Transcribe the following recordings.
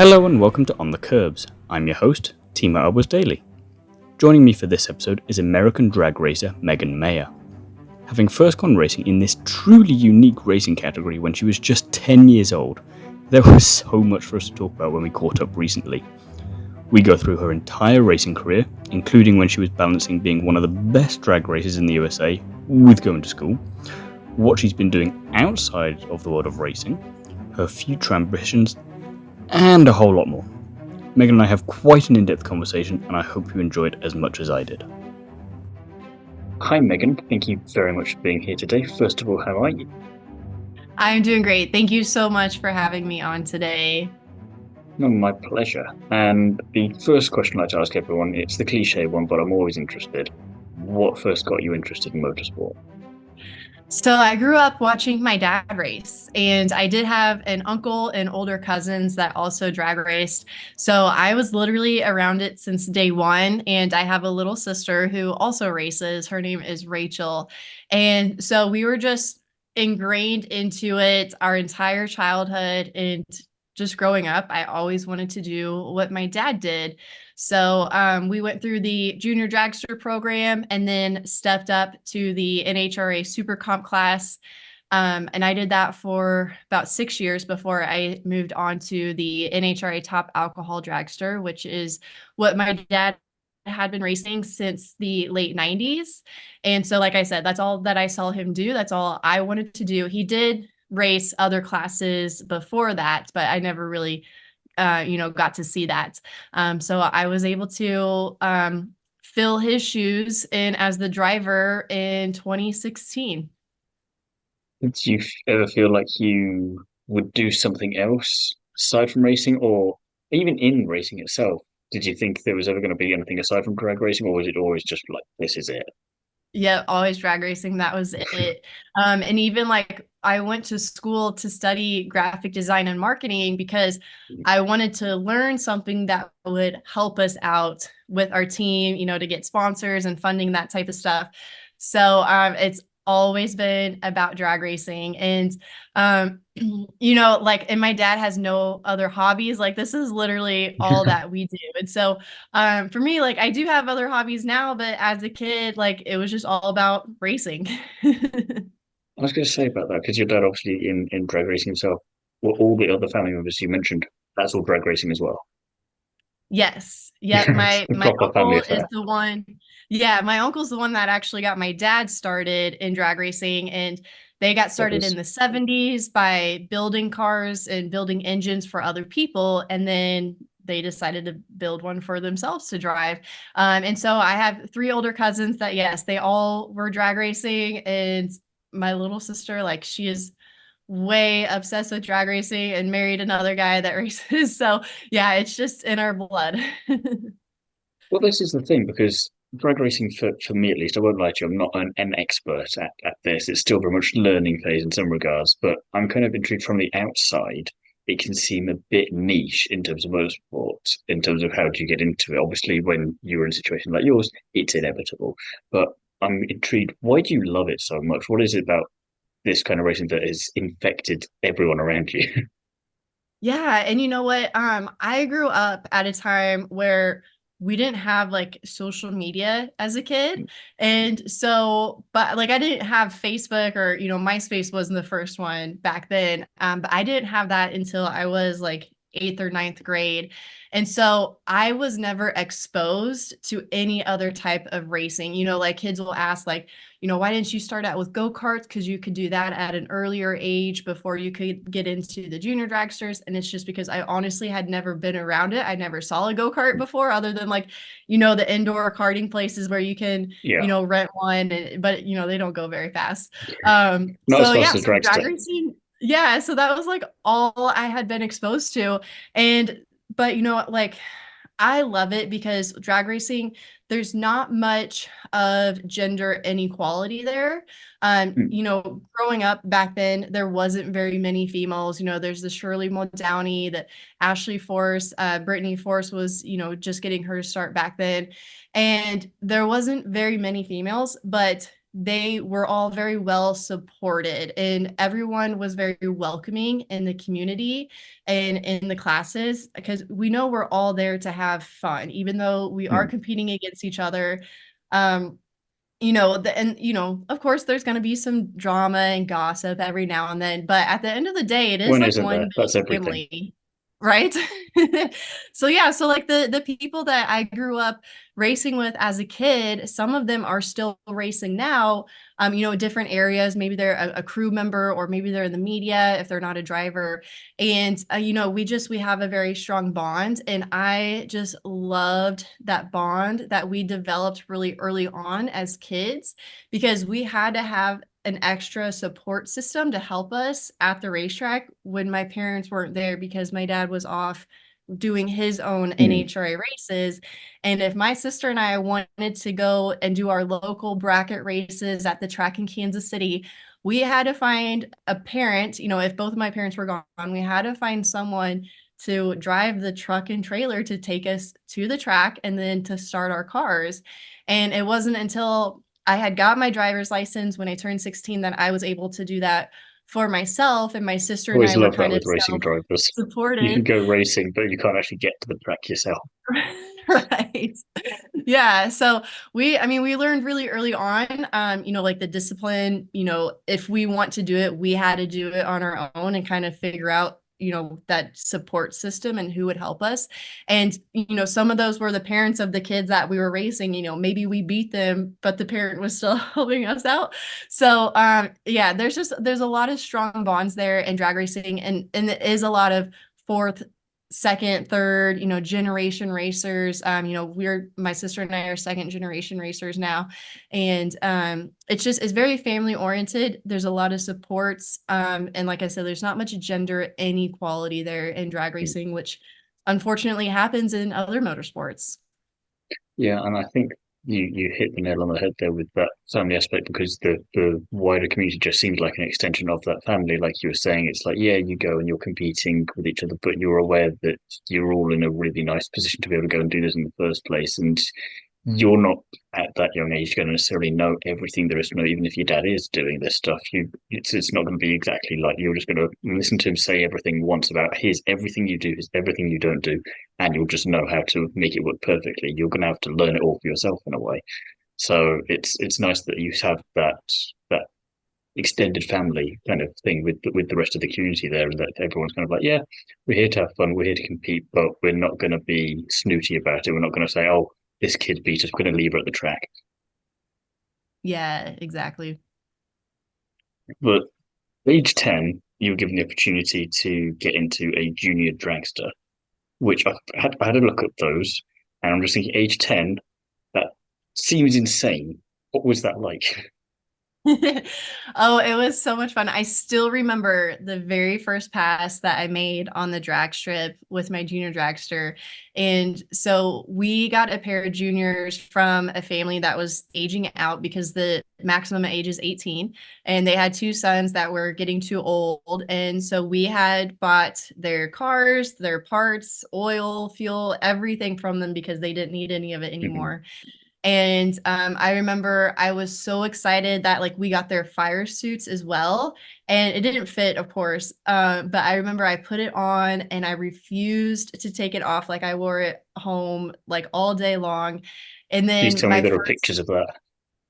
Hello and welcome to On the Kerbs. I'm your host, Timo Albers Daily. Joining me for this episode is American drag racer Meyer. Having first gone racing in this truly unique racing category when she was just 10 years old, there was so much for us to talk about when we caught up recently. We go through her entire racing career, including when she was balancing being one of the best drag racers in the USA with going to school, what she's been doing outside of the world of racing, her future ambitions, and a whole lot more. Megan and I have quite an in-depth conversation, and I hope you enjoyed as much as I did. Hi Megan, thank you very much for being here today. First of all, how are you? I'm doing great. Thank you so much for having me on today. No, my pleasure. And the first question I'd like to ask everyone, it's the cliche one, but I'm always interested. What first got you interested in motorsport? So I grew up watching my dad race, and I did have an uncle and older cousins that also drag raced. So I was literally around it since day one. And I have a little sister who also races. Her name is Rachel. And so we were just ingrained into it our entire childhood. And just growing up, I always wanted to do what my dad did. So we went through the junior dragster program and then stepped up to the NHRA Super Comp class. And I did that for about 6 years before I moved on to the NHRA Top Alcohol Dragster, which is what my dad had been racing since the late 90s. And so, like I said, that's all that I saw him do. That's all I wanted to do. He did race other classes before that, but I never really got to see that. So I was able to fill his shoes in as the driver in 2016. Did you ever feel like you would do something else aside from racing, or even in racing itself? Did you think there was ever going to be anything aside from drag racing, or was it always just like, this is it? Yeah, always drag racing. That was it. And even like I went to school to study graphic design and marketing because I wanted to learn something that would help us out with our team, to get sponsors and funding, that type of stuff. So it's always been about drag racing. And and my dad has no other hobbies. Like, this is literally all that we do. And so for me, like, I do have other hobbies now, but as a kid, like, it was just all about racing. I was going to say about that because your dad obviously in drag racing himself. Well, all the other family members you mentioned, that's all drag racing as well. Yes. Yep. It's a My proper family uncle is affair. the one. Yeah, my uncle's the one that actually got my dad started in drag racing, and they got That started in is the 70s by building cars and building engines for other people, and then they decided to build one for themselves to drive. And so I have 3 older cousins that, yes, they all were drag racing, and my little sister, like, she is way obsessed with drag racing and married another guy that races. So yeah, it's just in our blood. well, this is the thing because drag racing for me at least, I won't lie to you, I'm not an expert at this. It's still very much learning phase in some regards, but I'm kind of intrigued from the outside. It can seem a bit niche in terms of motorsport, in terms of how do you get into it. Obviously, when you're in a situation like yours, it's inevitable. But I'm intrigued. Why do you love it so much? What is it about this kind of racing that has infected everyone around you? Yeah, and you know what? I grew up at a time where we didn't have like social media as a kid. And so, but like I didn't have Facebook, or, MySpace wasn't the first one back then. But I didn't have that until I was like 8th or ninth grade. And so I was never exposed to any other type of racing. Like, kids will ask, like, why didn't you start out with go-karts? Because you could do that at an earlier age before you could get into the junior dragsters. And it's just because I honestly had never been around it. I never saw a go-kart before, other than, like, the indoor karting places where you can, Yeah, rent one, but they don't go very fast. not as So fast yeah, as so drag Dragster. racing, yeah, so that was like all I had been exposed to. And but like, I love it because drag racing, there's not much of gender inequality there. Hmm. Growing up back then, there wasn't very many females. There's the Shirley Muldowney, the Ashley Force, Brittany Force was, just getting her start back then. And there wasn't very many females, but they were all very well supported, and everyone was very welcoming in the community and in the classes, because we know we're all there to have fun, even though we are Hmm. competing against each other. Um, and of course, there's going to be some drama and gossip every now and then, but at the end of the day, it is When like isn't one there? That's big everything. family, right? So yeah, so like the people that I grew up racing with as a kid, some of them are still racing now. Different areas. Maybe they're a crew member, or maybe they're in the media if they're not a driver. And we have a very strong bond, and I just loved that bond that we developed really early on as kids, because we had to have an extra support system to help us at the racetrack when my parents weren't there, because my dad was off doing his own Hmm. NHRA races. And if my sister and I wanted to go and do our local bracket races at the track in Kansas City, we had to find a parent. If both of my parents were gone, we had to find someone to drive the truck and trailer to take us to the track and then to start our cars. And it wasn't until I had got my driver's license when I turned 16 that I was able to do that for myself. And my sister and Always I were love that kind of with racing self drivers. You can supported. go racing, but you can't actually get to the track yourself. Right. Yeah. So we learned really early on, like the discipline, if we want to do it, we had to do it on our own and kind of figure out, that support system and who would help us. And, some of those were the parents of the kids that we were racing. Maybe we beat them, but the parent was still helping us out. So, yeah, there's a lot of strong bonds there in drag racing, and it is a lot of fourth, second, third, generation racers. My sister and I are second generation racers now. And it's very family oriented. There's a lot of supports. And like I said, there's not much gender inequality there in drag racing, which unfortunately happens in other motorsports. Yeah, and I think you hit the nail on the head there with that family aspect, because the wider community just seems like an extension of that family. Like you were saying, it's like, yeah, you go and you're competing with each other, but you're aware that you're all in a really nice position to be able to go and do this in the first place. And you're not at that young age going to necessarily know everything there is to know. Even if your dad is doing this stuff, it's not going to be exactly like you're just going to listen to him say everything once about here's everything you do, here's everything you don't do, and you'll just know how to make it work perfectly. You're going to have to learn it all for yourself in a way. So it's nice that you have that extended family kind of thing with the rest of the community there, and that everyone's kind of like, yeah, we're here to have fun, we're here to compete, but we're not going to be snooty about it. We're not going to say, oh, this kid beat us, we're going to leave her at the track. Yeah, exactly. But age 10, you were given the opportunity to get into a junior dragster, which I had a look at those, and I'm just thinking, age 10, that seems insane. What was that like? Oh, it was so much fun. I still remember the very first pass that I made on the drag strip with my junior dragster. And so we got a pair of juniors from a family that was aging out, because the maximum age is 18. And they had two sons that were getting too old. And so we had bought their cars, their parts, oil, fuel, everything from them, because they didn't need any of it Mhm. anymore. And I remember I was so excited that like we got their fire suits as well. And it didn't fit, of course. But I remember I put it on and I refused to take it off. Like I wore it home like all day long. And Please then tell me my there are first pictures of that.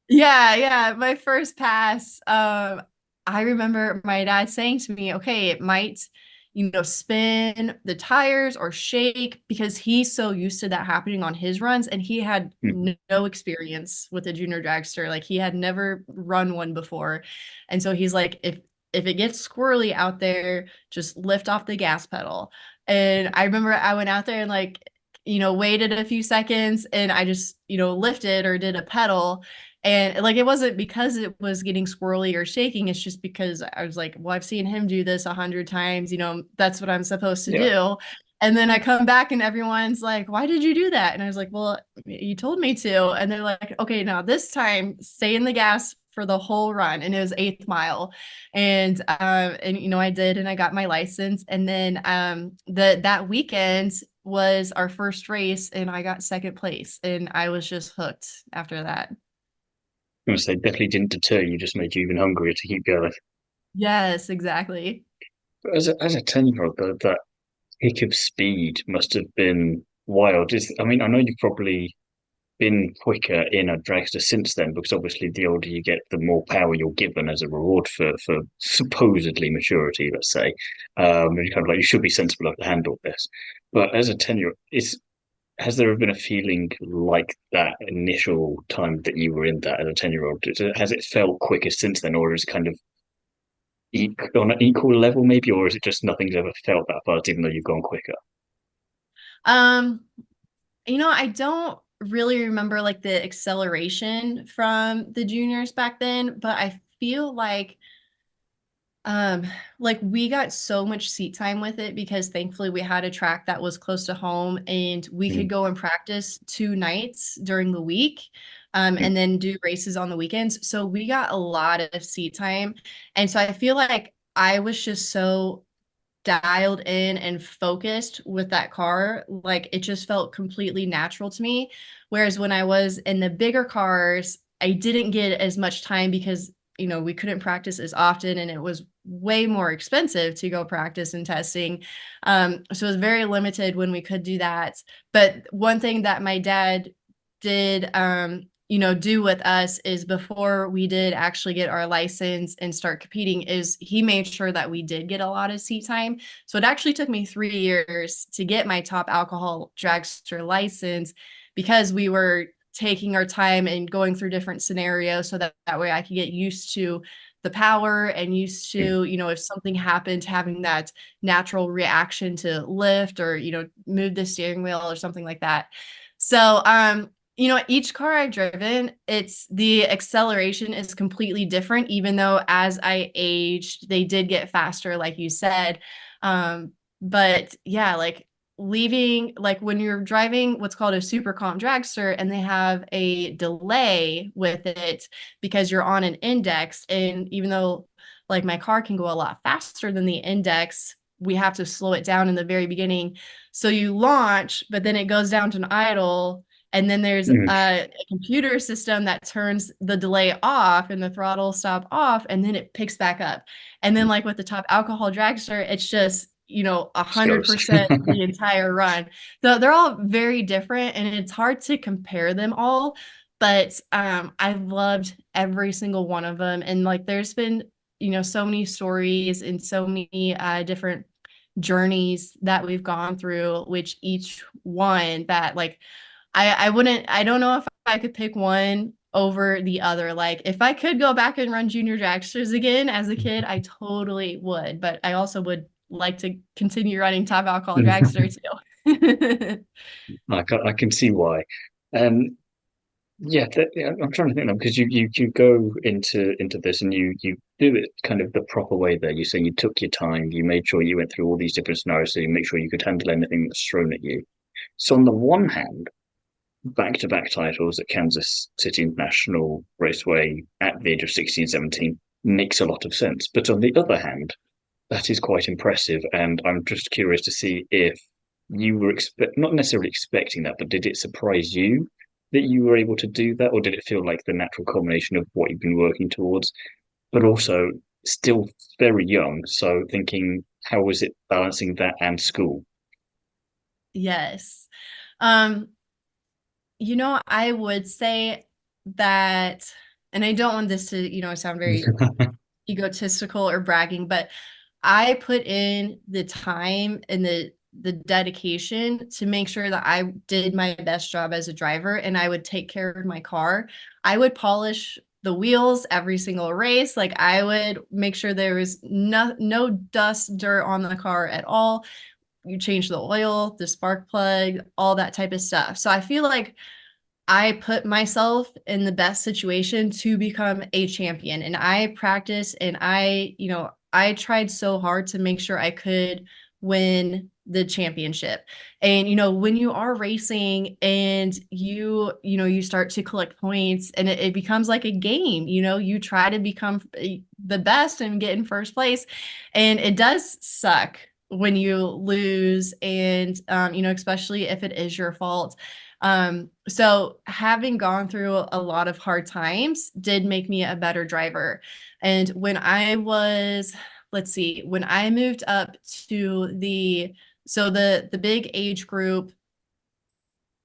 yeah, my first pass, I remember my dad saying to me, okay, it might, spin the tires or shake, because he's so used to that happening on his runs, and he had Mhm. no experience with a junior dragster. Like he had never run one before. And so he's like, if it gets squirrely out there, just lift off the gas pedal. And I remember I went out there and like, waited a few seconds, and I just, lifted or did a pedal. And like it wasn't because it was getting squirrely or shaking. It's just because I was like, well, I've seen him do this 100 times. That's what I'm supposed to Yeah, do. And then I come back and everyone's like, why did you do that? And I was like, well, you told me to. And they're like, okay, now this time stay in the gas for the whole run. And it was eighth mile. And I did, and I got my license. And then that weekend was our first race, and I got second place, and I was just hooked after that. I'm gonna say definitely didn't deter you, just made you even hungrier to keep going. Yes, exactly. But as a 10-year-old, though, that kick of speed must have been wild. I mean, I know you've probably been quicker in a dragster since then, because obviously the older you get, the more power you're given as a reward for supposedly maturity, let's say. And you're kind of like, you should be sensible enough to handle this. But as a 10-year-old, has there been a feeling like that initial time that you were in that as a 10-year-old? Has it felt quicker since then, or is it kind of on an equal level, maybe, or is it just nothing's ever felt that fast, even though you've gone quicker? Um, I don't really remember like the acceleration from the juniors back then, but I feel um like we got so much seat time with it because thankfully we had a track that was close to home and we could Mm, go and practice 2 nights during the week, mm, and then do races on the weekends. So we got a lot of seat time. And so I feel like I was just so dialed in and focused with that car. Like it just felt completely natural to me. Whereas when I was in the bigger cars, I didn't get as much time because, we couldn't practice as often and it was way more expensive to go practice and testing. So it was very limited when we could do that. But one thing that my dad did, do with us is before we did actually get our license and start competing is he made sure that we did get a lot of seat time. So it actually took me 3 years to get my top alcohol dragster license because we were taking our time and going through different scenarios so that way I could get used to the power and used mm. to, if something happened, having that natural reaction to lift or, move the steering wheel or something like that. So, each car I've driven, it's the acceleration is completely different, even though as I aged, they did get faster, like you said. But yeah, like leaving, like when you're driving what's called a super comp dragster and they have a delay with it because you're on an index. And even though like my car can go a lot faster than the index, we have to slow it down in the very beginning. So you launch, but then it goes down to an idle and then there's Mm. a computer system that turns the delay off and the throttle stop off, and then it picks back up. And then, like with the top alcohol dragster, it's just, Just goes. 100% the entire run. So they're all very different, and it's hard to compare them all. But I loved every single one of them. And like, there's been, so many stories and so many different journeys that we've gone through, which each one that like I don't know if I could pick one over the other. Like if I could go back and run junior dragsters again as a kid, I totally would. But I also would like to continue running top alcohol dragster too. I can see why. Um, yeah, I'm trying to think now because you go into this and you do it kind of the proper way there. You say you took your time, you made sure you went through all these different scenarios so you make sure you could handle anything that's thrown at you. So on the one hand, back-to-back titles at Kansas City International Raceway at the age of 16, 17 makes a lot of sense. But on the other hand, that is quite impressive, and I'm just curious to see if you were not necessarily expecting that, but did it surprise you that you were able to do that, or did it feel like the natural culmination of what you've been working towards? But also still very young, so thinking, how was it balancing that and school? Yes. Um, I would say that, and I don't want this to, sound very egotistical or bragging, but I put in the time and the dedication to make sure that I did my best job as a driver and I would take care of my car. I would polish the wheels every single race. Like I would make sure there was no dust, dirt on the car at all. You change the oil, the spark plug, all that type of stuff. So I feel like I put myself in the best situation to become a champion. And I practiced and I tried so hard to make sure I could win the championship. And when you are racing and you start to collect points and it becomes like a game, you try to become the best and get in first place. And it does suck when you lose, and especially if it is your fault. So having gone through a lot of hard times did make me a better driver. And when I was, let's see, when I moved up to the big age group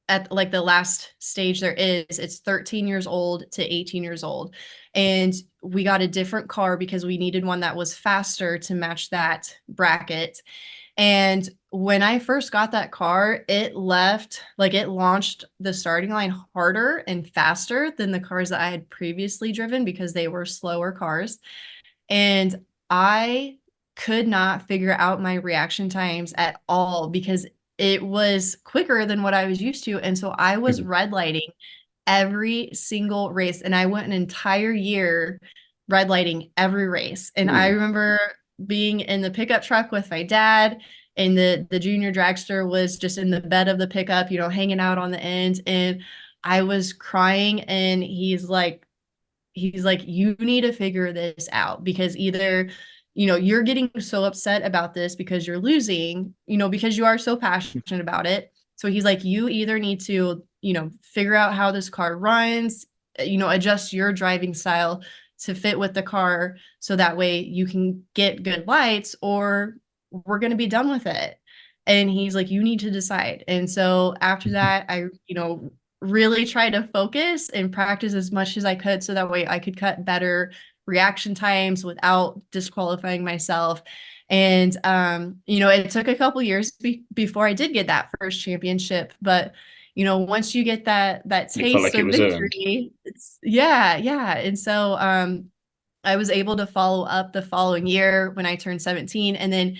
at like the last stage there is, it's 13 years old to 18 years old. And we got a different car because we needed one that was faster to match that bracket. And when I first got that car, it launched the starting line harder and faster than the cars that I had previously driven because they were slower cars. And I could not figure out my reaction times at all because it was quicker than what I was used to. And so I was Mhm. red lighting every single race. And I went an entire year red lighting every race. And I Ooh. remember being in the pickup truck with my dad, and the junior dragster was just in the bed of the pickup, hanging out on the end. And I was crying, and he's like, you need to figure this out, because either you're getting so upset about this because you're losing, because you are so passionate about it. So he's like, you either need to figure out how this car runs, adjust your driving style to fit with the car, so that way you can get good lights, or we're going to be done with it. And he's like, you need to decide. And so after that, I really try to focus and practice as much as I could, so that way I could cut better reaction times without disqualifying myself. And it took a couple years before I did get that first championship, but once you get that It felt taste like it of was earned. victory, it's yeah. And so I was able to follow up the following year when I turned 17. And then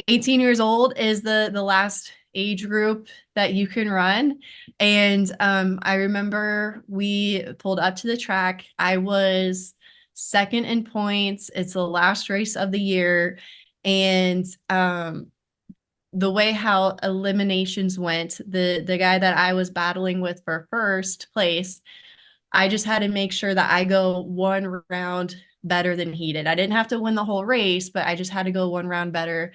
18 years old is the last age group that you can run. And I remember we pulled up to the track. I was second in points. It's the last race of the year. And the way how eliminations went, the guy that I was battling with for first place, I just had to make sure that I go one round better than he did. I didn't have to win the whole race, but I just had to go one round better.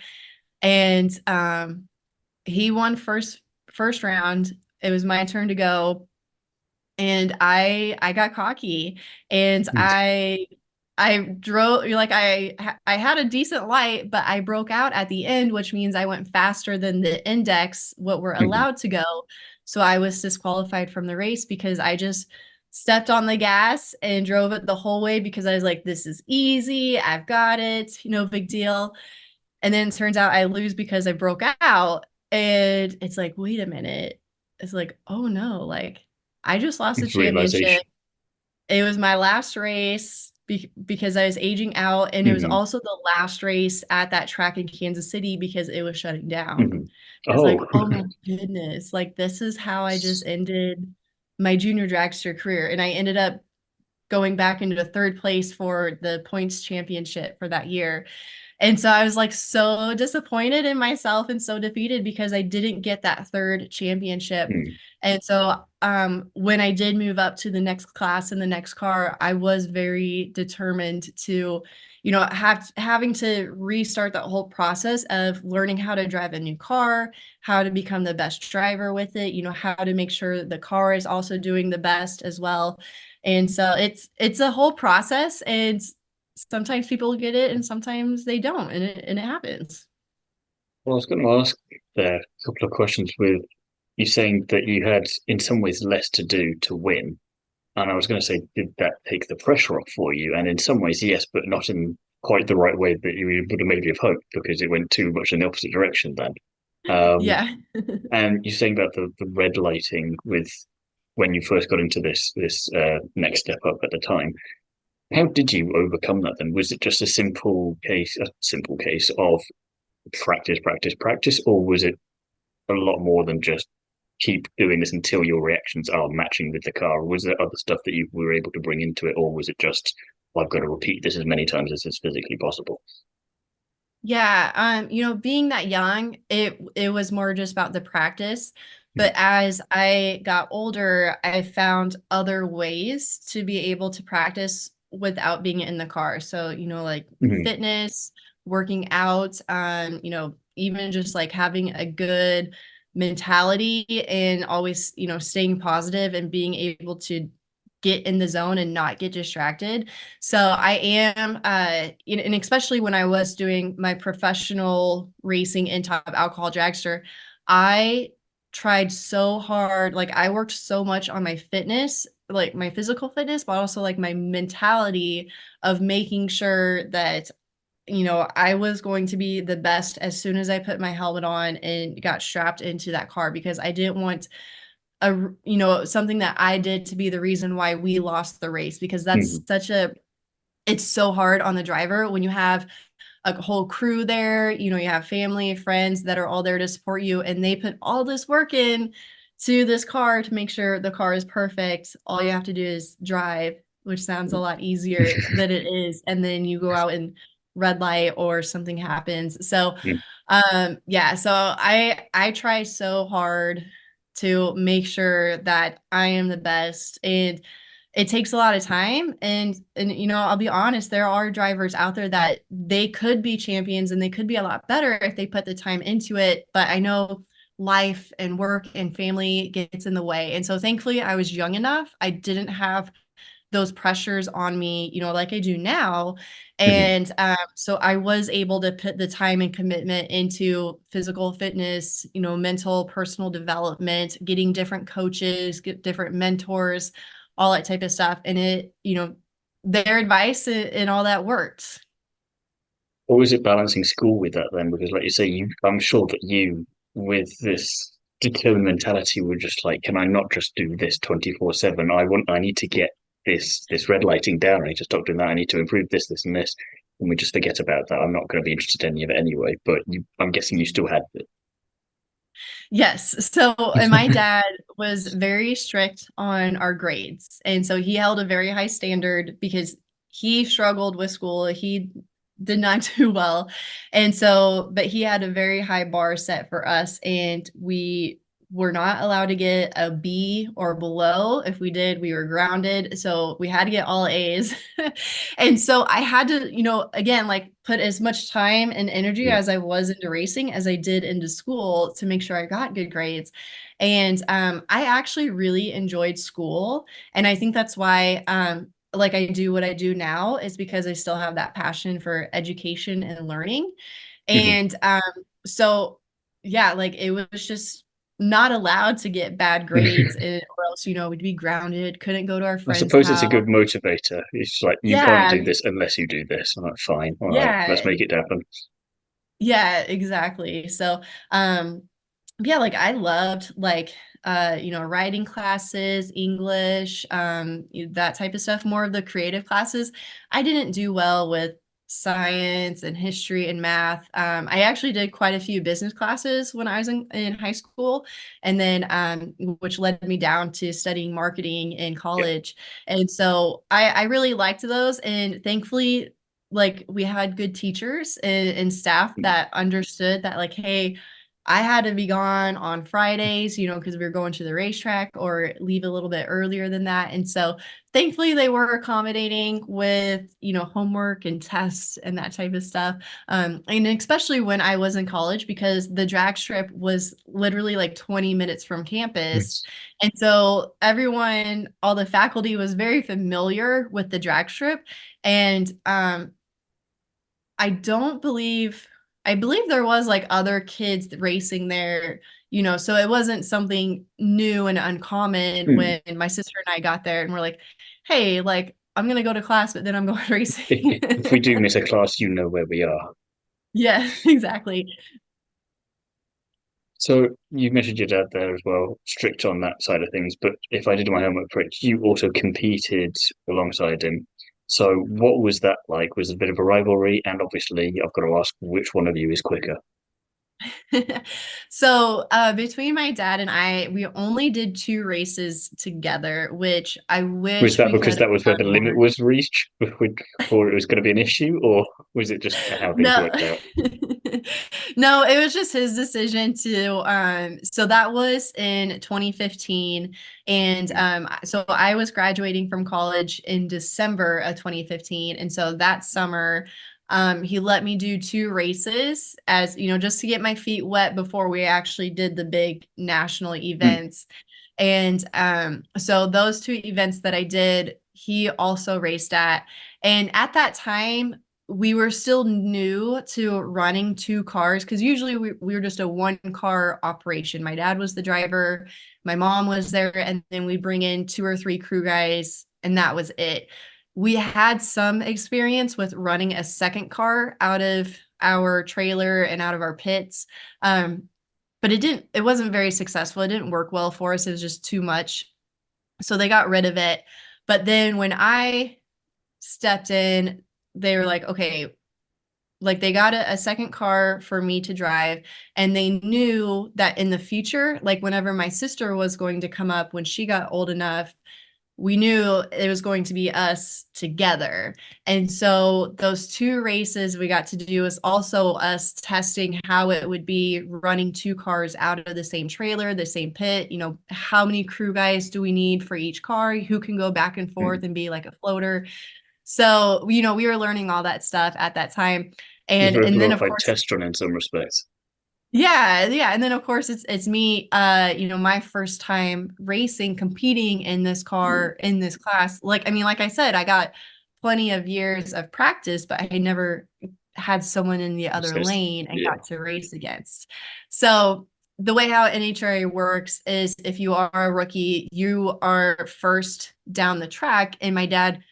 And he won first round. It was my turn to go, and I got cocky, and I drove like I had a decent light, but I broke out at the end, which means I went faster than the index, what we're Mhm. allowed to go. So I was disqualified from the race because I just stepped on the gas and drove it the whole way because I was like, this is easy. I've got it. No big deal. And then it turns out I lose because I broke out. And it's like, wait a minute. It's like, oh no, like I just lost the It's championship. realization. It was my last race because I was aging out. And it was Hmm. also the last race at that track in Kansas City because it was shutting down. Hmm. It's like, Oh. oh my goodness. Like, this is how I just ended my junior dragster career. And I ended up going back into third place for the points championship for that year. And so I was like so disappointed in myself and so defeated because I didn't get that third championship. Mm. And so when I did move up to the next class in the next car, I was very determined to, having to restart that whole process of learning how to drive a new car, how to become the best driver with it, how to make sure the car is also doing the best as well. And so it's a whole process, and sometimes people get it and sometimes they don't, and it happens. Well, I was going to ask there a couple of questions with you saying that you had, in some ways, less to do to win. And I was going to say, did that take the pressure off for you? And in some ways, yes, but not in quite the right way that you would have maybe have hoped because it went too much in the opposite direction then. Um, Yeah. and you're saying about the red lighting with when you first got into this next step up at the time. How did you overcome that then? Was it just a simple case of practice, practice, practice, or was it a lot more than just keep doing this until your reactions are matching with the car? Or was there other stuff that you were able to bring into it, or was it just I've got to repeat this as many times as is physically possible? Yeah, being that young, it was more just about the practice. But as I got older, I found other ways to be able to practice without being in the car. So, like Mm-hmm. fitness, working out, even just like having a good mentality and always, staying positive and being able to get in the zone and not get distracted. So I am, and especially when I was doing my professional racing in top alcohol dragster, I tried so hard. Like I worked so much on my fitness, like my physical fitness, but also like my mentality of making sure that I was going to be the best as soon as I put my helmet on and got strapped into that car, because I didn't want something that I did to be the reason why we lost the race, because that's Mhm. it's so hard on the driver when you have a whole crew there, you have family, friends that are all there to support you, and they put all this work in to this car to make sure the car is perfect. All you have to do is drive, which sounds a lot easier than it is, and then you go out and red light or something happens. So yeah, so I try so hard to make sure that I am the best, and it takes a lot of time. And I'll be honest, there are drivers out there that they could be champions and they could be a lot better if they put the time into it, but I know life and work and family gets in the way. And so thankfully I was young enough, I didn't have those pressures on me, like I do now. Mhm. And so I was able to put the time and commitment into physical fitness, mental, personal development, getting different coaches, get different mentors, all that type of stuff. And their advice and all that worked. Or was it balancing school with that then? Because, like you say, I'm sure that you, with this determined mentality, were just like, can I not just do this 24/7? I need to get this red lighting down. I need to stop doing that. I need to improve this, this, and this. And we just forget about that. I'm not going to be interested in any of it anyway. But I'm guessing you still had it. Yes. So, and my dad was very strict on our grades. And so he held a very high standard because he struggled with school. He did not do well. And so, but he had a very high bar set for us. And we were not allowed to get a B or below. If we did, we were grounded. So we had to get all A's. And so I had to, again, like put as much time and energy Mm. as I was into racing as I did into school to make sure I got good grades. And I actually really enjoyed school. And I think that's why like I do what I do now, is because I still have that passion for education and learning. Mhm. And so yeah, like it was just not allowed to get bad grades, or else, we'd be grounded, couldn't go to our I friend's suppose it's a house. good motivator. It's like you can't Yeah, do this unless you do this. I'm like, fine, all right, let's yeah, make it happen. yeah, exactly. So, yeah, like I loved like writing classes, English, that type of stuff, more of the creative classes. I didn't do well with science and history and math. I actually did quite a few business classes when I was in high school, and then which led me down to studying marketing in Yeah. college. And so I really liked those, and thankfully like we had good teachers and staff that understood that, like, hey, I had to be gone on Fridays, because we were going to the racetrack, or leave a little bit earlier than that. And so thankfully they were accommodating with, homework and tests and that type of stuff. And especially when I was in college, because the drag strip was literally like 20 minutes from campus. Yes. And so everyone, all the faculty was very familiar with the drag strip. And I don't believe I believe there was, like, other kids racing there, so it wasn't something new and uncommon Hmm. when my sister and I got there and we're like, "Hey, like, I'm gonna go to class, but then I'm going racing." If we do miss a class, you know where we are. Yeah, exactly. So you mentioned your dad there as well, strict on that side of things. But if I did my homework correct, you also competed alongside him. So what was that like? Was it a bit of a rivalry? And obviously, I've got to ask, which one of you is quicker? So, between my dad and I, we only did 2 races together, which I Was wish that we because could have that was where the done limit more. was reached before it was going to be an issue, or was it just how things No. worked out? No, it was just his decision to, so that was in 2015, and, so I was graduating from college in December of 2015, and so that summer, He let me do 2 races as, just to get my feet wet before we actually did the big national Mm. events. And so those 2 events that I did, he also raced at. And at that time, we were still new to running 2 cars because usually we were just a 1 car operation. My dad was the driver, my mom was there, and then we bring in 2 or 3 crew guys, and that was it. We had some experience with running a second car out of our trailer and out of our pits. But it wasn't very successful. It didn't work well for us. It was just too much. So they got rid of it. But then when I stepped in, they were like, okay, like they got a second car for me to drive. And they knew that in the future, like whenever my sister was going to come up when she got old enough, we knew it was going to be us together. And so those 2 races we got to do is also us testing how it would be running 2 cars out of the same trailer, the same pit. How many crew guys do we need for each car? Who can go back and forth Mm. and be like a floater? So, we were learning all that stuff at that time. It's And very and then of glorified course test run in some respects. yeah, yeah, and then of course it's me, my first time racing, competing in this Mm. car in this class. Like I said, I got plenty of years of practice, but I never had someone in the other So lane and yeah. got to race against. So the way how NHRA works is if you are a rookie, you are first down the track, and my dad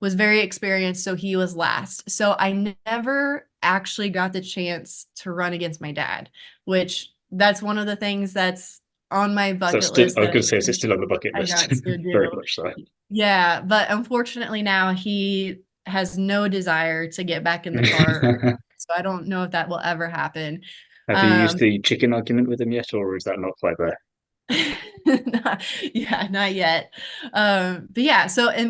was very experienced, so he was last. So I never actually got the chance to run against my dad, which that's one of the things that's on my So bucket still, list I was that going to I say, is it wish still on the bucket I list? got to Very do. much so. Yeah, but unfortunately now he has no desire to get back in the car. So I don't know if that will ever happen. Have you used Um, the chicken argument with him yet, or is that not quite there? yeah, not yet. But yeah,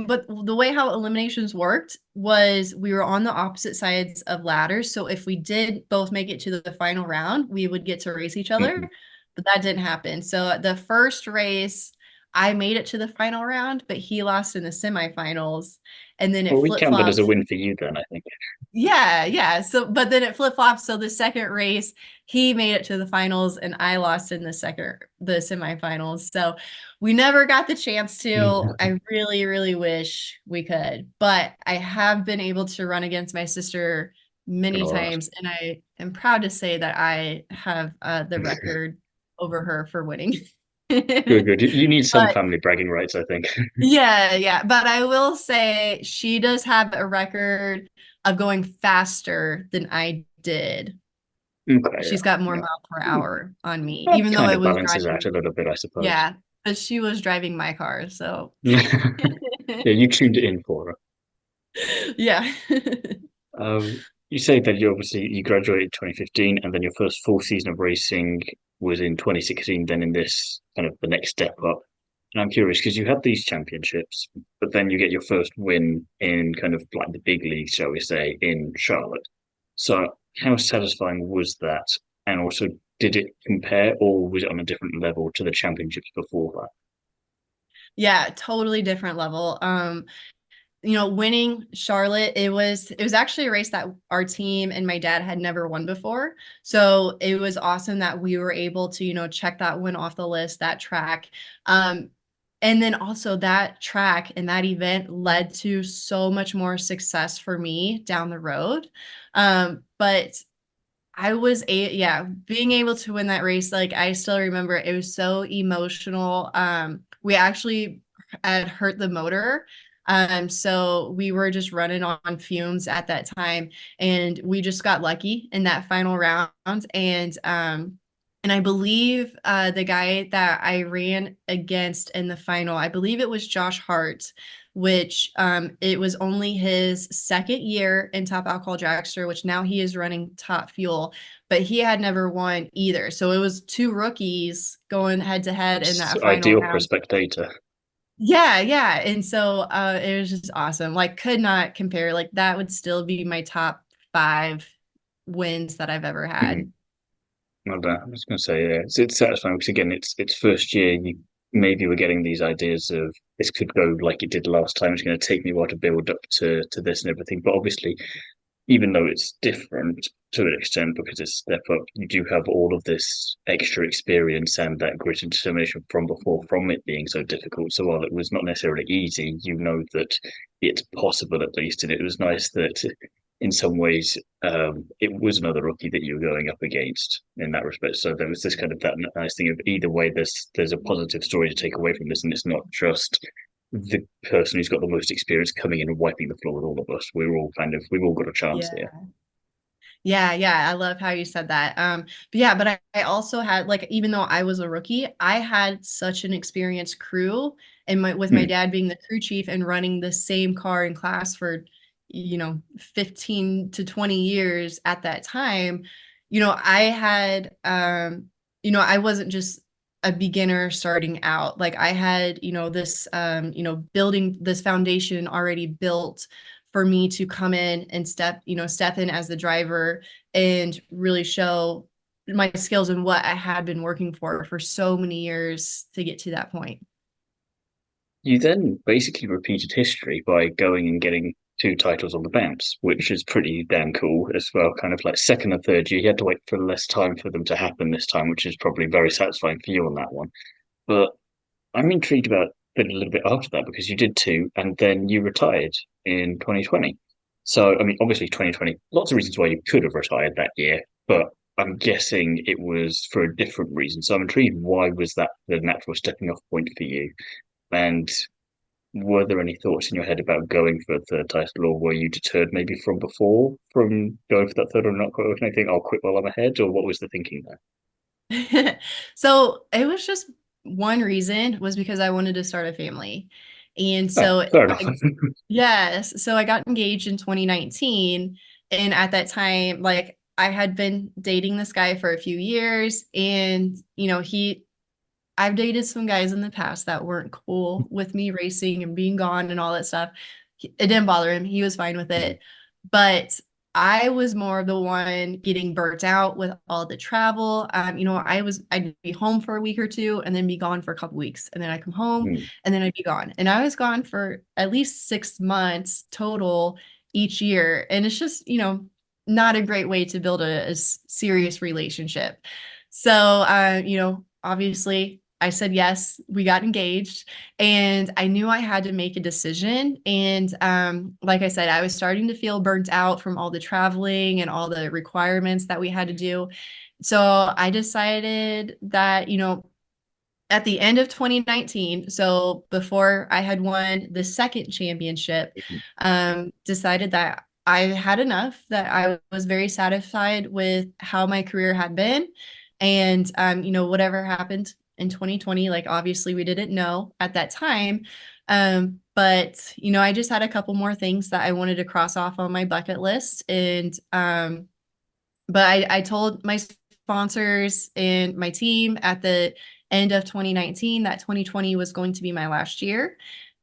but the way how eliminations worked was we were on the opposite sides of ladders. So if we did both make it to the final round, we would get to race each Hmm. other, but that didn't happen. So the first race, I made it to the final round, but he lost in the semifinals, and then it Well, we count that as a flip-flopped. win for you then, I think. Yeah, yeah. So, but then it flip-flopped. So the second race, he made it to the finals and I lost in the semifinals. So we never got the chance to. I really, really wish we could, but I have been able to run against my sister many All right. times, and I am proud to say that I have the record over her for winning. Good, good. You need some But family bragging rights, I think. yeah, yeah. But I will say she does have a record of going faster than I did. Okay, She's got more yeah. mile per Hmm. hour on me, That even though kind I of was balances out driving. a little bit, I suppose. Yeah, but she was driving my car, so Yeah, yeah. You tuned it in for her. yeah. You say that you graduated in 2015, and then your first full season of racing was in 2016. Then in this kind of the next step up, and I'm curious because you had these championships, but then you get your first win in kind of like the big league, shall we say, in Charlotte. So how satisfying was that? And also, did it compare, or was it on a different level to the championships before Yeah, totally different level. Winning Charlotte, it was actually a race that our team and my dad had never won before. So it was awesome that we were able to, check that one off the list, that track. Um, and then also that track and that event led to so much more success for me down the road. But yeah, being able to win that race, like I still remember it was so emotional. We actually had hurt the motor. So we were just running on fumes at that time, and we just got lucky in that final round. And I believe the guy that I ran against in the final, I believe it was Josh Hart, which it was only his second year in Top Alcohol Dragster, which now he is running Top Fuel, but he had never won either. So it was 2 rookies going head to head in that? that final Ideal for a round. spectator. Yeah, yeah. And so it was just awesome. Like, could not compare. Like, that would still be my top 5 wins that I've ever had. Well done. I was going to say, yeah, it's satisfying because again, it's first year. You maybe we're getting these ideas of this could go like it did last time. It's going to take me a while to build up to this and everything. But obviously, even though it's different to an extent because it's step up, you do have all of this extra experience and that grit and determination from before, from it being so difficult. So while it was not necessarily easy, you know that it's possible at least, and it was nice that in some ways it was another rookie that you were going up against in that respect. So there was this kind of that nice thing of either way, there's a positive story to take away from this, and it's not just the person who's got the most experience coming in and wiping the floor with all of us. We've all got a chance Yeah. here. Yeah, yeah, I love how you said that. But yeah, but I also had like even though I was a rookie, I had such an experienced crew and with my Hmm. dad being the crew chief and running the same car in class for 15 to 20 years at that time, I had I wasn't just a beginner starting out. Like I had, this building this foundation already built for me to come in and step in as the driver and really show my skills and what I had been working for so many years to get to that point. You then basically repeated history by going and getting two titles on the bounce, which is pretty damn cool as well. Kind of like second and third year, you had to wait for less time for them to happen this time, which is probably very satisfying for you on that one. But I'm intrigued about a little bit after that because you did two and then you retired in 2020. So, I mean, obviously 2020, lots of reasons why you could have retired that year, but I'm guessing it was for a different reason. So I'm intrigued, why was that the natural stepping off point for you? And were there any thoughts in your head about going for a third title, or were you deterred maybe from before from going for that third or not going anything? I'll quit while I'm ahead, or what was the thinking there? So it was just one reason was because I wanted to start a family. And Oh, so fair enough. yes, so I got engaged in 2019 and at that time like I had been dating this guy for a few years and I've dated some guys in the past that weren't cool with me racing and being gone and all that stuff. It didn't bother him. He was fine with it. But I was more of the one getting burnt out with all the travel. I'd be home for a week or two and then be gone for a couple weeks. And then I come home Hmm. and then I'd be gone. And I was gone for at least 6 months total each year. And it's just, not a great way to build a serious relationship. So, obviously I said yes, we got engaged, and I knew I had to make a decision. And like I said, I was starting to feel burnt out from all the traveling and all the requirements that we had to do. So I decided that, at the end of 2019, so before I had won the second championship, decided that I had enough, that I was very satisfied with how my career had been. And, whatever happened in 2020, like obviously we didn't know at that time. But, I just had a couple more things that I wanted to cross off on my bucket list. And, but I told my sponsors and my team at the end of 2019 that 2020 was going to be my last year.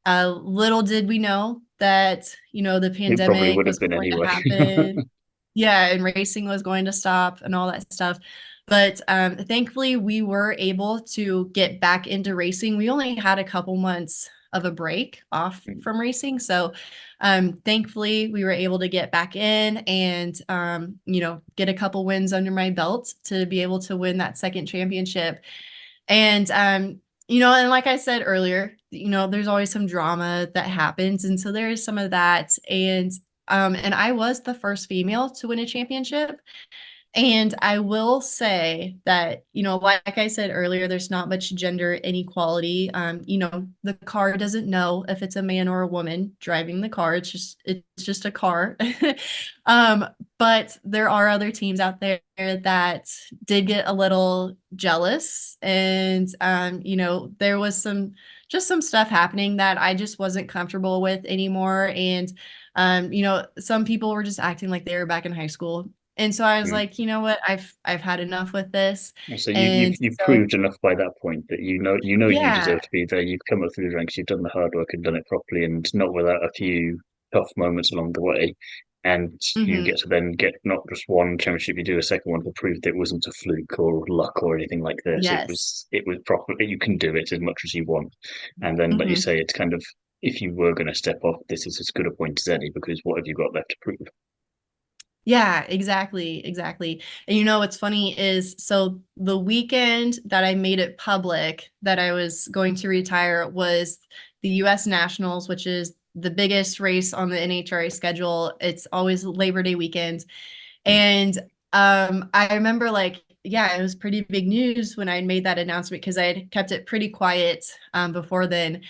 Little did we know that, the It probably pandemic would have was been going to anyway. happen. Yeah, and racing was going to stop and all that stuff. But thankfully, we were able to get back into racing. We only had a couple months of a break off from racing. So thankfully, we were able to get back in and, get a couple wins under my belt to be able to win that second championship. And, and like I said earlier, there's always some drama that happens. And so there is some of that. And I was the first female to win a championship. And I will say that, like I said earlier, there's not much gender inequality. The car doesn't know if it's a man or a woman driving the car. It's just a car. um, but there are other teams out there that did get a little jealous, and there was some stuff happening that I just wasn't comfortable with anymore. And some people were just acting like they were back in high school, and so I was like, you know what? I've had enough with this. So And you've so proved enough by that point that you yeah. deserve to be there. You've come up through the ranks. You've done the hard work and done it properly, and not without a few tough moments along the way. And you Mhm. get to then get not just one championship, you do a second one to prove that it wasn't a fluke or luck or anything like this. Yes. It was proper. You can do it as much as you want. And then, like you Mhm. say, it's kind of, if you were going to step off, this is as good a point as any because what have you got left to prove? Yeah, exactly, exactly. And what's funny is so the weekend that I made it public that I was going to retire was the US Nationals, which is the biggest race on the NHRA schedule. It's always Labor Day weekend. And I remember like, yeah, it was pretty big news when I made that announcement because I had kept it pretty quiet before then.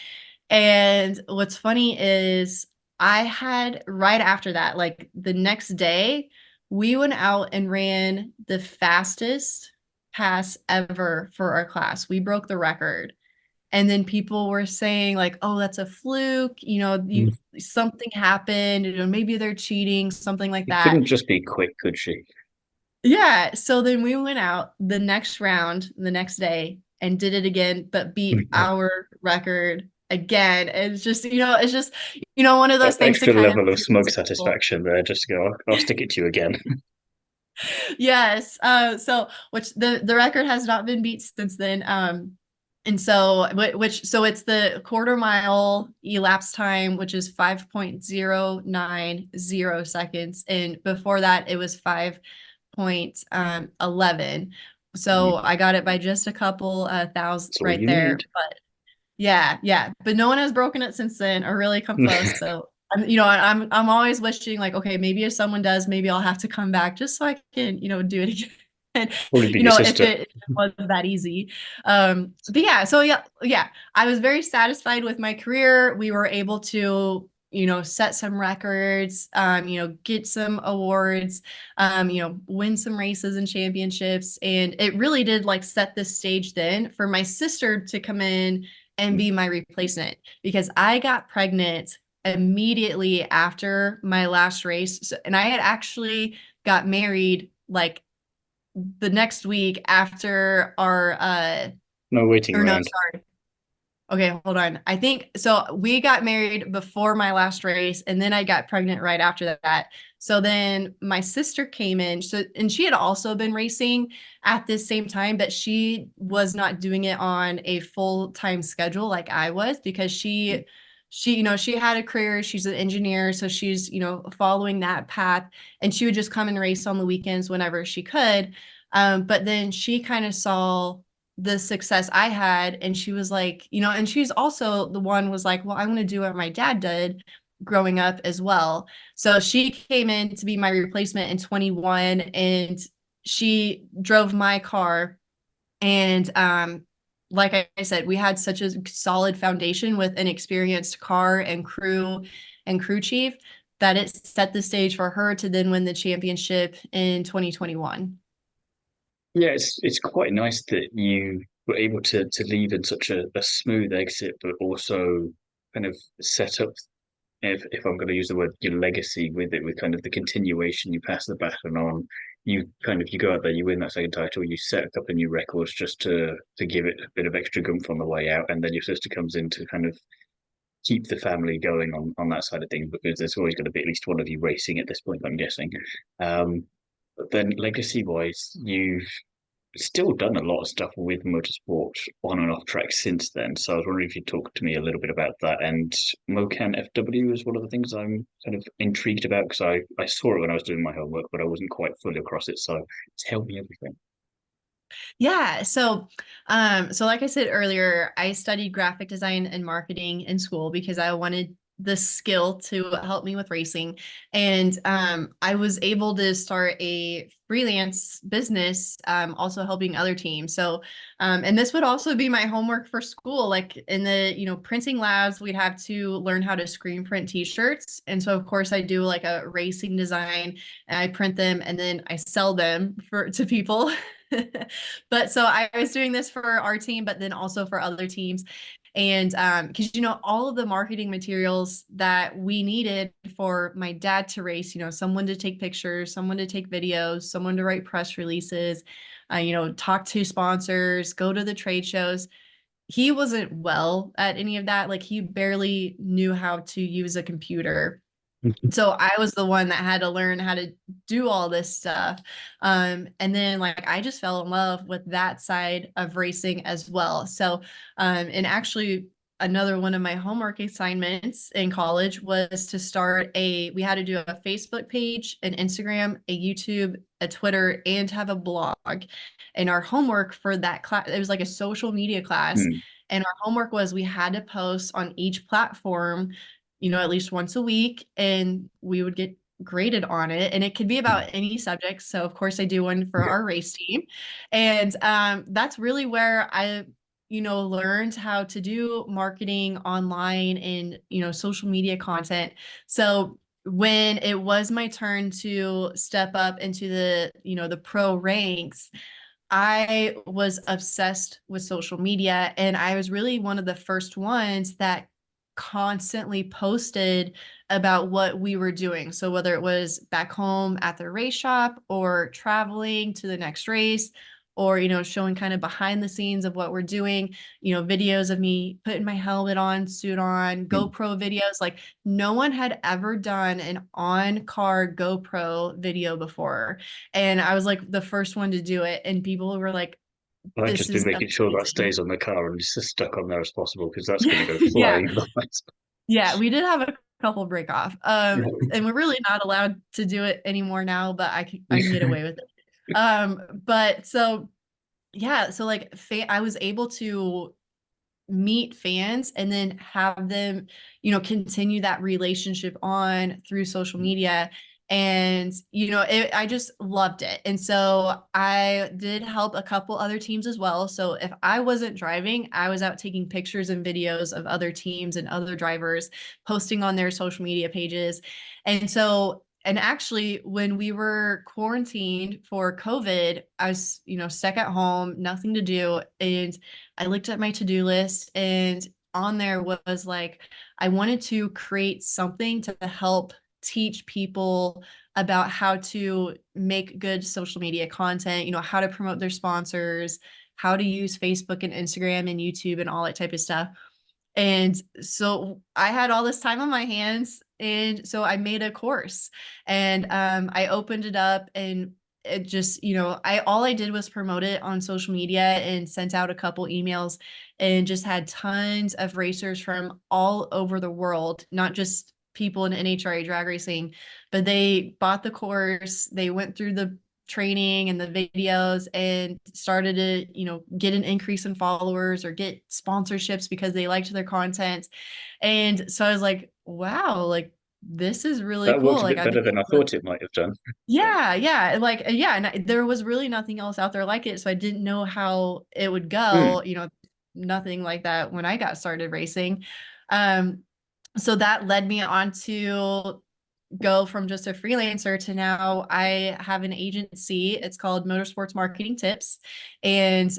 And what's funny is I had right after that, like the next day, we went out and ran the fastest pass ever for our class. We broke the record. And then people were saying like, "Oh, that's a fluke, Mm. you something happened, maybe they're cheating, something like It that." couldn't just be quick, could she? Yeah, so then we went out the next round, the next day, and did it again, but beat our record again. It's just, one of That those things to extra kind of level of smug tease people. satisfaction there, just to go, I'll stick it to you again. Yes. So which the record has not been beat since then. And so which so it's the quarter mile elapsed time, which is 5.090 seconds. And before that it was 5.11. So I got it by just a couple thousand That's all right you there. need. But yeah, yeah. But no one has broken it since then or really come close. So I'm always wishing like, okay, maybe if someone does, maybe I'll have to come back just so I can, do it again. And Probably be your if sister. it was that easy. But yeah, so yeah, I was very satisfied with my career. We were able to, set some records, get some awards, win some races and championships. And it really did like set the stage then for my sister to come in and be my replacement because I got pregnant immediately after my last race. So, and I had actually got married like the next week after our No waiting or no, around. sorry. Okay, hold on. I think so. We got married before my last race, and then I got pregnant right after that. So then my sister came in. So and she had also been racing at this same time, but she was not doing it on a full-time schedule like I was because she she had a career. She's an engineer, so she's following that path, and she would just come and race on the weekends whenever she could. But then she kind of saw the success I had. And she was like, and she's also the one was like, well, I want to do what my dad did growing up as well. So she came in to be my replacement in 21 and she drove my car. And like I said, we had such a solid foundation with an experienced car and crew chief that it set the stage for her to then win the championship in 2021. Yeah, it's quite nice that you were able to leave in such a smooth exit, but also kind of set up, if I'm going to use the word, your legacy with it, with kind of the continuation. You pass the baton on. You go out there, you win that second title, you set a couple of new records just to give it a bit of extra gumph on the way out, and then your sister comes in to kind of keep the family going on that side of things, because there's always going to be at least one of you racing at this point, I'm guessing. But then legacy wise, you've still done a lot of stuff with motorsport on and off track since then. So I was wondering if you'd talk to me a little bit about that. And Mocan FW is one of the things I'm kind of intrigued about because I saw it when I was doing my homework, but I wasn't quite fully across it. So tell me everything. Yeah. So like I said earlier, I studied graphic design and marketing in school because I wanted the skill to help me with racing. And I was able to start a freelance business, also helping other teams. So, and this would also be my homework for school. Like in the, printing labs, we'd have to learn how to screen print t-shirts. And so of course I do like a racing design and I print them and then I sell them to people. But so I was doing this for our team, but then also for other teams. And because all of the marketing materials that we needed for my dad to race, someone to take pictures, someone to take videos, someone to write press releases, talk to sponsors, go to the trade shows. He wasn't well at any of that. Like he barely knew how to use a computer. So I was the one that had to learn how to do all this stuff. And then like I just fell in love with that side of racing as well. So and actually another one of my homework assignments in college was to start we had to do a Facebook page, an Instagram, a YouTube, a Twitter, and have a blog. And our homework for that class, it was like a social media class. Hmm. And our homework was we had to post on each platform, at least once a week, and we would get graded on it. And it could be about any subject. So of course I do one for our race team. And that's really where I learned how to do marketing online and, social media content. So when it was my turn to step up into the pro ranks, I was obsessed with social media, and I was really one of the first ones that constantly posted about what we were doing. So whether it was back home at the race shop or traveling to the next race, or showing kind of behind the scenes of what we're doing, videos of me putting my helmet on, suit on, GoPro videos. Like, no one had ever done an on-car GoPro video before, and I was like the first one to do it, and people were like, I've this just been is making sure that amazing. stays on the car and it's as stuck on there as possible because that's going to go Yeah. flying otherwise. Yeah, we did have a couple break off. And we're really not allowed to do it anymore now, but I can get away with it. But so yeah, so like I was able to meet fans and then have them, continue that relationship on through social media. And, I just loved it. And so I did help a couple other teams as well. So if I wasn't driving, I was out taking pictures and videos of other teams and other drivers, posting on their social media pages. And actually, when we were quarantined for COVID, I was, stuck at home, nothing to do. And I looked at my to-do list, and on there was like, I wanted to create something to help teach people about how to make good social media content, how to promote their sponsors, how to use Facebook and Instagram and YouTube and all that type of stuff. And so I had all this time on my hands. And so I made a course, and I opened it up, and it just, all I did was promote it on social media and sent out a couple emails, and just had tons of racers from all over the world, not just people in NHRA drag racing, but they bought the course, they went through the training and the videos and started to, get an increase in followers or get sponsorships because they liked their content. And so I was like, wow, like this is really That cool. worked a Like bit I've better been than I able to, thought it might have done. yeah, yeah, like yeah, and there was really nothing else out there like it, so I didn't know how it would Hmm. go, nothing like that when I got started racing. Um, so that led me on to go from just a freelancer to now I have an agency. It's called Motorsports Marketing Tips. And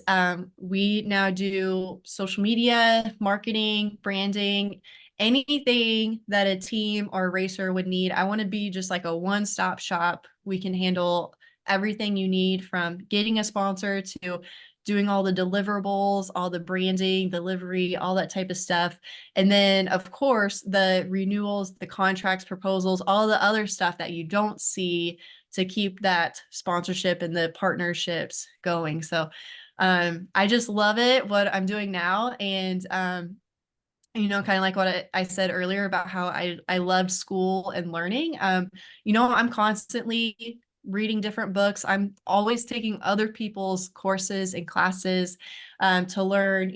we now do social media, marketing, branding, anything that a team or a racer would need. I want to be just like a one-stop shop. We can handle everything you need, from getting a sponsor to doing all the deliverables, all the branding, delivery, all that type of stuff. And then, of course, the renewals, the contracts, proposals, all the other stuff that you don't see to keep that sponsorship and the partnerships going. So I just love it, what I'm doing now. And, kind of like what I said earlier about how I loved school and learning. I'm constantly reading different books. I'm always taking other people's courses and classes to learn,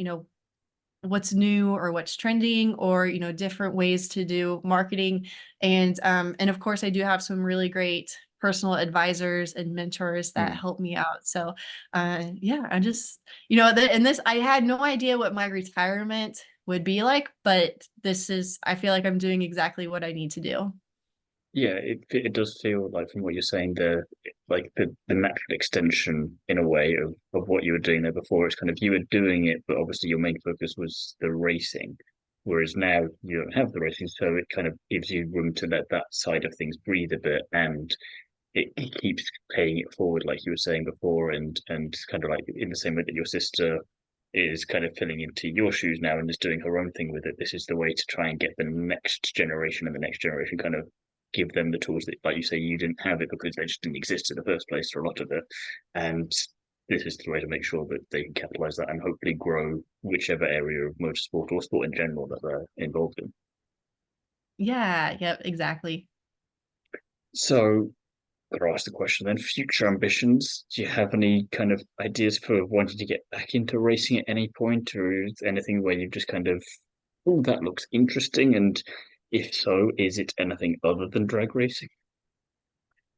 what's new or what's trending, or different ways to do marketing. And of course I do have some really great personal advisors and mentors that Hmm. help me out. So yeah, I just and this, I had no idea what my retirement would be like, but I feel like I'm doing exactly what I need to do. Yeah, it does feel like from what you're saying, the natural extension in a way of what you were doing there before. It's kind of you were doing it, but obviously your main focus was the racing, whereas now you don't have the racing, so it kind of gives you room to let that side of things breathe a bit, and it keeps paying it forward, like you were saying before, and kind of like in the same way that your sister is kind of filling into your shoes now and is doing her own thing with it. This is the way to try and get the next generation and the next generation kind of give them the tools that, like you say, you didn't have it because they just didn't exist in the first place for a lot of it. And this is the way to make sure that they can capitalize that and hopefully grow whichever area of motorsport or sport in general that they're involved in. Yeah, yep, exactly. So, I'll ask the question then: future ambitions. Do you have any kind of ideas for wanting to get back into racing at any point, or is there anything where you've just kind of, oh, that looks interesting? And if so, is it anything other than drag racing?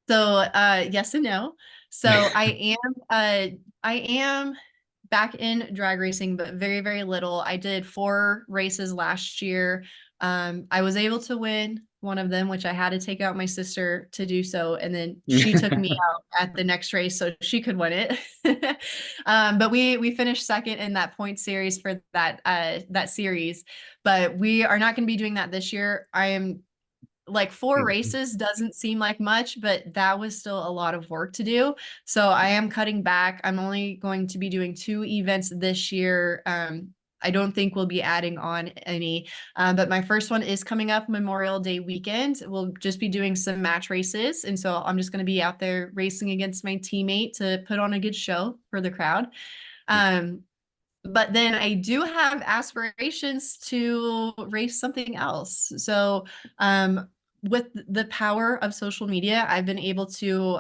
So yes and no. So I am back in drag racing, but very, very little. I did 4 races last year. I was able to win one of them, which I had to take out my sister to do so. And then she took me out at the next race so she could win it. But we finished second in that point series for that series. But we are not going to be doing that this year. I am like 4 races doesn't seem like much, but that was still a lot of work to do. So I am cutting back. I'm only going to be doing 2 events this year. I don't think we'll be adding on any, but my first one is coming up Memorial Day weekend. We'll just be doing some match races. And so I'm just going to be out there racing against my teammate to put on a good show for the crowd. Um, but then I do have aspirations to race something else. So, with the power of social media, I've been able to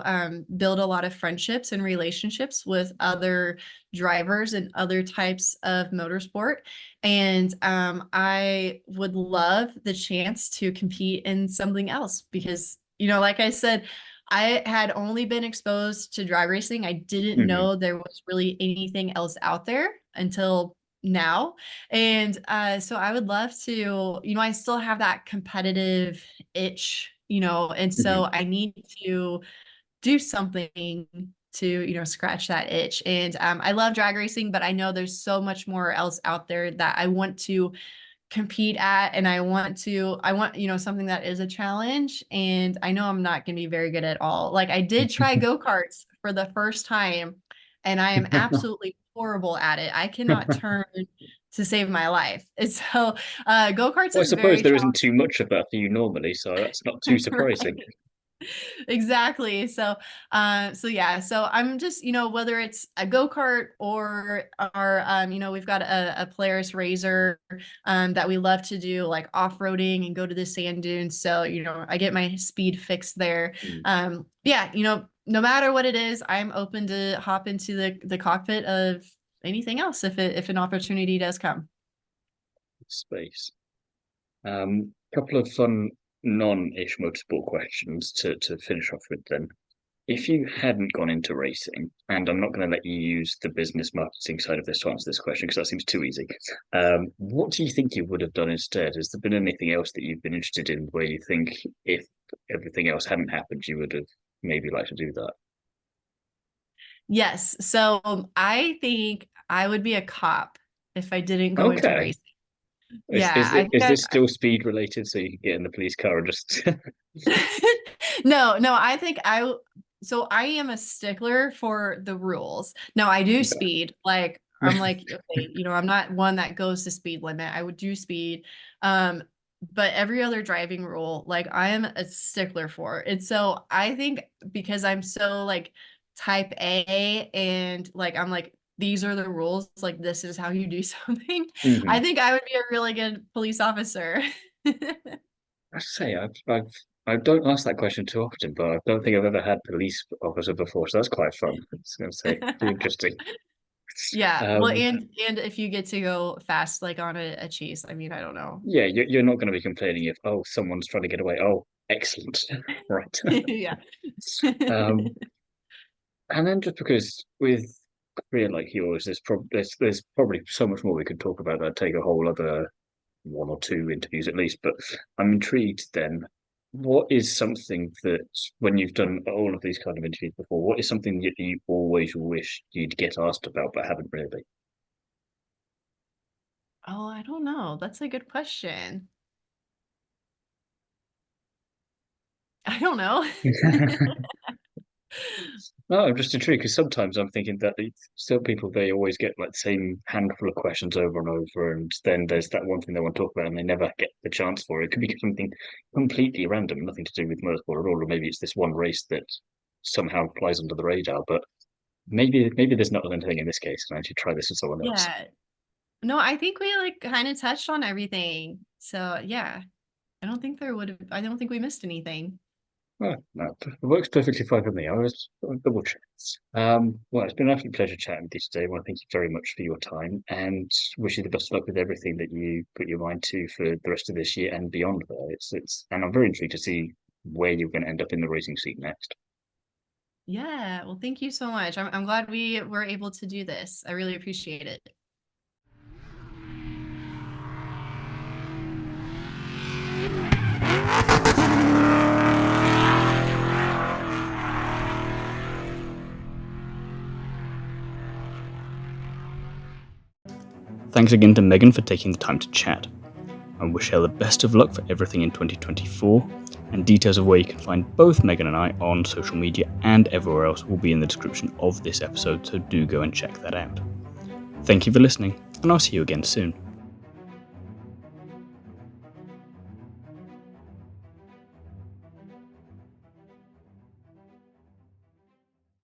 build a lot of friendships and relationships with other drivers and other types of motorsport. And I would love the chance to compete in something else because, like I said, I had only been exposed to drag racing. I didn't Mhm. know there was really anything else out there until now. And so I would love to, I still have that competitive itch, and so Mhm. I need to do something to, scratch that itch. And I love drag racing, but I know there's so much more else out there that I want to compete at, and I want something that is a challenge, and I know I'm not going to be very good at all. Like I did try go-karts for the first time and I am absolutely horrible at it. I cannot turn to save my life. And so go-karts Well, I is suppose very there isn't too much of that for you normally, so that's not too challenging. surprising. Right. Exactly. So yeah, so I'm just, whether it's a go-kart or we've got a Polaris Razor that we love to do like off-roading and go to the sand dunes. So, I get my speed fix there. Mm. Yeah, no matter what it is, I'm open to hop into the cockpit of anything else if an opportunity does come. Space. Couple of fun non-ish motorsport questions to finish off with then. If you hadn't gone into racing, and I'm not going to let you use the business marketing side of this to answer this question because that seems too easy, what do you think you would have done instead? Has there been anything else that you've been interested in where you think if everything else hadn't happened, you would have maybe liked to do that? Yes. So I think I would be a cop if I didn't go into Okay. racing. Yeah, I think Is this still speed related so you can get in the police car and just no, I think so I am a stickler for the rules. Now I do speed. Like I'm like, okay, I'm not one that goes to speed limit. I would do speed. Um, but every other driving rule, like I am a stickler for. And so I think because I'm so like type A and like I'm like, these are the rules, like this is how you do something. I Mhm. think I would be a really good police officer. I say I don't ask that question too often, but I don't think I've ever had police officer before, so that's quite fun. I was going to say, pretty interesting. Yeah. Well, Um, and if you get to go fast, like on a chase, I mean, I don't know. yeah, you're not going to be complaining if someone's trying to get away. Oh, excellent, right. Yeah. Um, and then just because with a career like yours, there's probably so much more we could talk about. That'd take a whole other one or two interviews at least. But I'm intrigued then. What is something that, when you've done all of these kind of interviews before, what is something that you always wish you'd get asked about but haven't really? Oh, I don't know. That's a good question. I don't know. No, I'm just intrigued because sometimes I'm thinking that still people they always get like the same handful of questions over and over, and then there's that one thing they want to talk about and they never get the chance for it. It could be something completely random, nothing to do with motorsport at all, or maybe it's this one race that somehow flies under the radar. But maybe there's not anything in this case, and I should try this with someone else. Yeah. No, I think we like kind of touched on everything. So yeah, I don't think we missed anything. Well, no, it works perfectly fine for me. I was double checked. Well, it's been an absolute pleasure chatting with you today. I want to thank you very much for your time and wish you the best of luck with everything that you put your mind to for the rest of this year and beyond. There, and I'm very intrigued to see where you're going to end up in the racing scene next. Yeah. Well, thank you so much. I'm glad we were able to do this. I really appreciate it. Thanks again to Megan for taking the time to chat. I wish her the best of luck for everything in 2024, and details of where you can find both Megan and I on social media and everywhere else will be in the description of this episode, so do go and check that out. Thank you for listening, and I'll see you again soon.